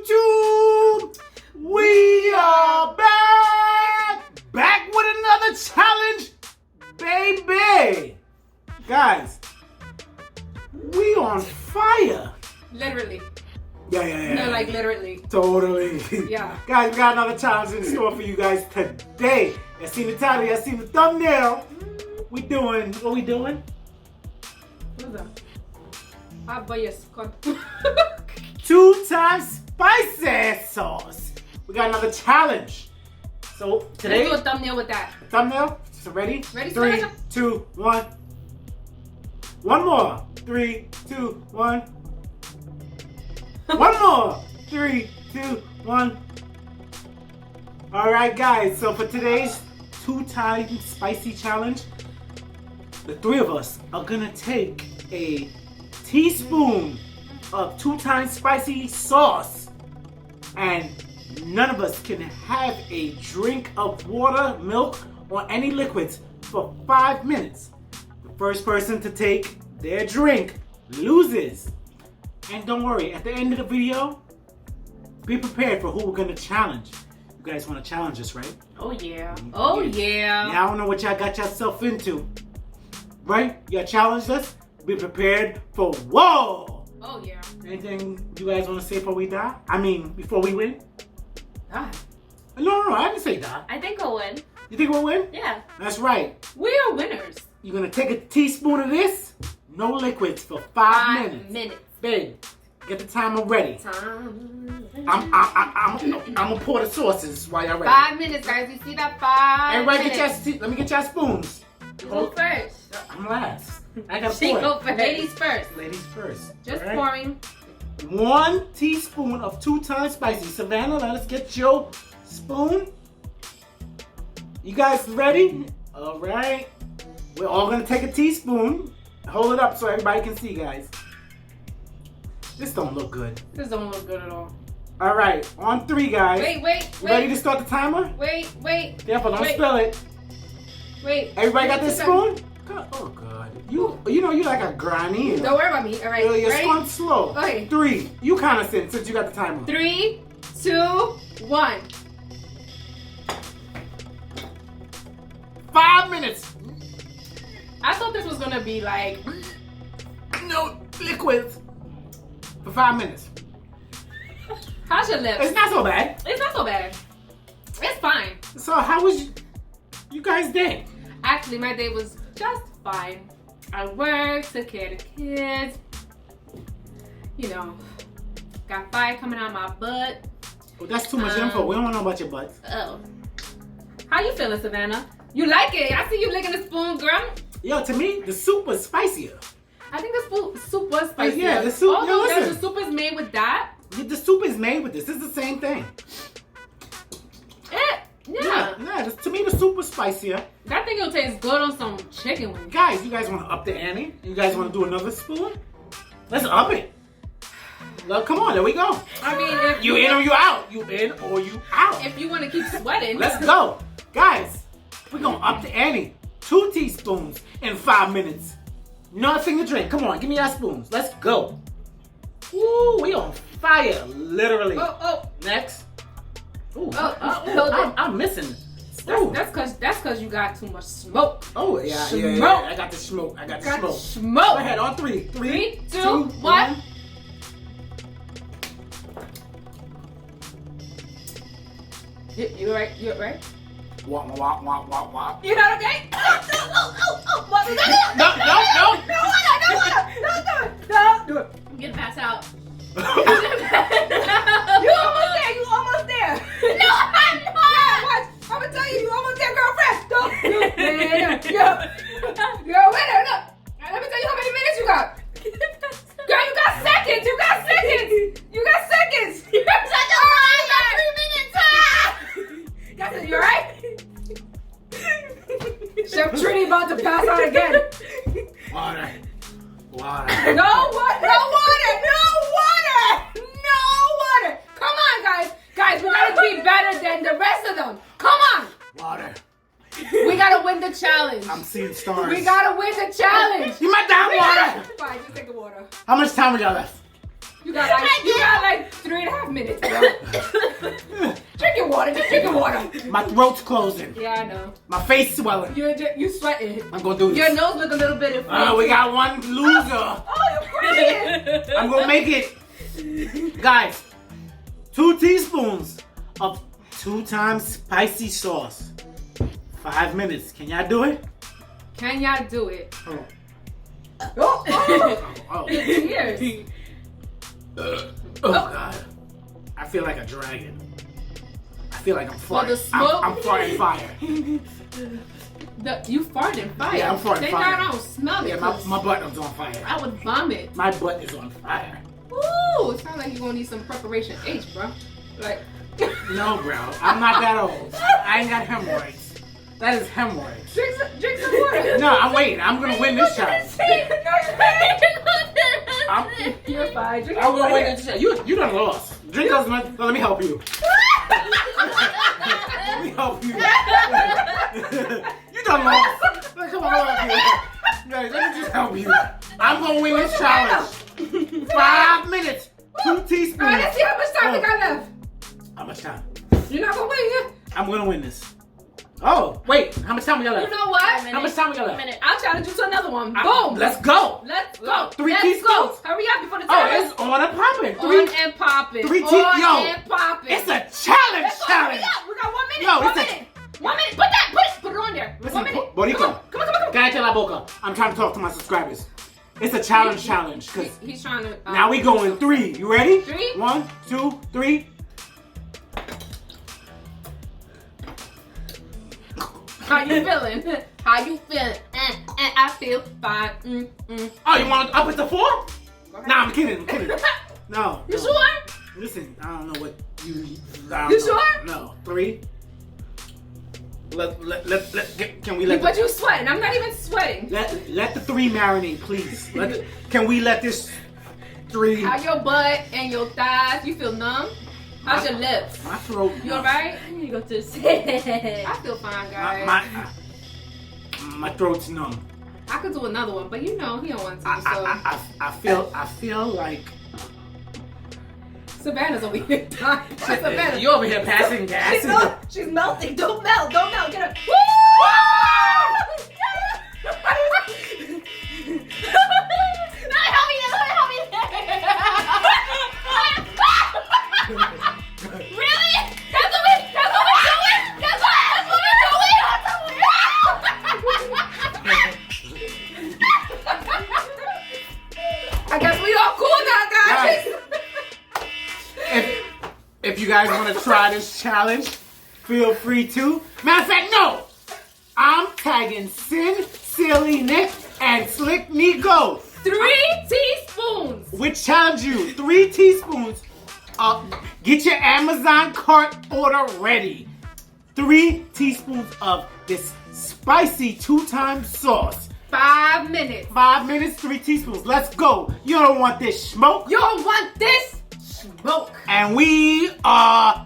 YouTube? We are back with another challenge, baby. Guys, we on fire. Literally. Yeah. No, like literally. Totally. Yeah. Guys, we got another challenge in store for you guys today. You seen the title, you seen the thumbnail. What we doing? What's that? Hot boy squad. 2 times spicy sauce. We got another challenge. So today, Let's do a thumbnail with that. thumbnail. So ready? Ready, 3, Samyang? 2, 1. One more. 3, 2, 1. One more. 3, 2, 1. All right, guys. So for today's 2 times spicy challenge, the 3 of us are gonna take a teaspoon of 2 times spicy sauce, and none of us can have a drink of water, milk, or any liquids for 5 minutes. The first person to take their drink loses. And don't worry, at the end of the video, be prepared for who we're gonna challenge. You guys wanna challenge us, right? Oh yeah. Oh yeah. Now I don't know what y'all got yourself into. Right? Y'all challenged us. Be prepared for whoa! Oh yeah. Anything you guys wanna say before we die? I mean, before we win? Die. No, I didn't say die. I think I'll win. You think we'll win? Yeah. That's right. We are winners. You're gonna take a teaspoon of this, no liquids for 5 minutes. Babe, get the timer ready. I'm gonna pour the sauces while y'all ready. 5 minutes, guys. You see that? 5 Everybody minutes. let me get y'all spoons. You go first. I'm last. I gotta She pour go it. first. Ladies first. Ladies first. Just All right? pouring. 1 teaspoon of 2 times spicy. Savannah, let us get your spoon. You guys ready? All right. We're all gonna take a teaspoon. Hold it up so everybody can see, guys. This don't look good. This don't look good at all. All right, on 3, guys. Wait. You ready to start the timer? Wait. Careful, don't Wait. spill it. Wait. Everybody got Wait, this sit spoon? Oh God, you know you like a granny. Don't worry about me. All right. You're Ready? spun slow. Okay. 3. You kind of sin since you got the timer. 3, 2, 1. 5 minutes. I thought this was gonna be like. No liquids for 5 minutes. How's your lips? It's not so bad. It's not so bad. It's fine. So how was you guys' day? Actually, my day was just fine. I worked, took care of the kids. You know, got fire coming out my butt. Well, that's too much info. We don't want to know about your butts. Oh. How you feeling, Savannah? You like it? I see you licking the spoon, girl. Yo, to me, the soup was spicier. I think the soup was spicy. Yeah, the soup. Although listen. the soup is made with that. The soup is made with this. It's the same thing. Yeah. To me, the soup was spicier. That thing will taste good on some chicken wings. Guys, you guys want to up the ante? You guys want to do another spoon? Let's up it. Look, come on, there we go. I mean, if You in or you out? You in or you out? If you want to keep sweating. Let's go. Guys, we're going to up the ante. 2 teaspoons in 5 minutes. Nothing to drink. Come on, give me your spoons. Let's go. Ooh, we on fire, literally. Oh. Next. Ooh, Oh, I'm missing. Ooh. That's cause you got too much smoke. Oh, yeah. Smoke. I got the smoke. Got Go smoke. ahead, on 3. 3, 2, 1. You right? You right? Wah. You not okay? Oh. What? No. I'm gonna pass out. You almost there. No, I'm not. Yeah, watch. I'm gonna tell you almost there, girlfriend. Don't. You're a winner. Look. Let me tell you how many minutes you got. Girl, you got seconds. You got seconds. You're such a liar. 3 minutes. Guys, you alright? Chef Trini about to pass out again. Water. No water. Come on, guys. Guys, we gotta be better than the rest of them. Come on. Water. We gotta win the challenge. I'm seeing stars. We gotta win the challenge. You might die water. Fine, just take the water. How much time we got left? You got like 3.5 minutes, bro. Drink your water. Just drink your water. My throat's closing. Yeah, I know. My face swelling. You sweating. I'm gonna do this. Your nose look a little bit inflamed. We got one loser. Oh, you're crying. I'm gonna make it. Guys, 2 teaspoons of 2 times spicy sauce. 5 minutes. Can y'all do it? Can y'all do it? Oh. Cheers. Oh God. I feel like a dragon. I feel like I'm farting. the smoke? I'm farting fire. You farted fire. Yeah, I'm farting Thank fire. God I don't smell it. Yeah, my butt is on fire. I would vomit. My butt is on fire. Ooh, it sounds like you're gonna need some preparation H, bro. Like. No, bro. I'm not that old. I ain't got hemorrhoids. That is hemorrhoids. Drink some water. No, I'm waiting. I'm gonna win this challenge. You're fine. Drink I'm some gonna water. win this challenge. You done lost. Drink us. Let me help you. Let me help you. You done lost. Come on, let me just help you. I'm gonna win this challenge. 5 minutes. 2 teaspoons. Alright, let's see how much time we got left. How much time? You're not gonna win, yeah? I'm gonna win this. Oh, wait. How much time we got left? You know what? How much time we got left? I'll challenge you to another one. Boom. Let's go. Let's go. 3 Let's teaspoons. go. Hurry up before the Oh, time. it's on and popping. On and popping. 3 On Yo, and popping. it's a challenge. Let's go. Hurry up. We got 1 minute. Yo, 1 it's a- minute. 1 minute. Put it on there. Listen, 1 minute. Boricua. Come on. Cállate la boca. I'm trying to talk to my subscribers. It's a challenge. Cause He's trying to. now we going 3. You ready? 3. 1, 2, 3. How you feeling? How you feeling? I feel fine. Oh, you want to up it to 4? Nah, I'm kidding. No. You no. sure? Listen, I don't know what you. You sure? No. 3. Can we let? But you sweating. I'm not even sweating. Let the 3 marinate, please. Can we let this 3? How your butt and your thighs? You feel numb? How's your lips? My throat. You alright? I need to go to the side. I feel fine, guys. My throat's numb. I could do another one, but you know he don't want to. So I feel like Savannah's over here dying. Savannah. you over here passing gas. She's melting. Don't melt. Get her. I guess we all cool now, guys. If you guys want to try this challenge, feel free to. Matter of fact, no. I'm tagging Sin, Silly Nick, and Slick Nico. 3 teaspoons. Which challenge you 3 teaspoons. Get your Amazon cart order ready. 3 teaspoons of this spicy 2 times sauce. 5 minutes. 5 minutes, 3 teaspoons. Let's go. You don't want this smoke. You don't want this smoke. And we are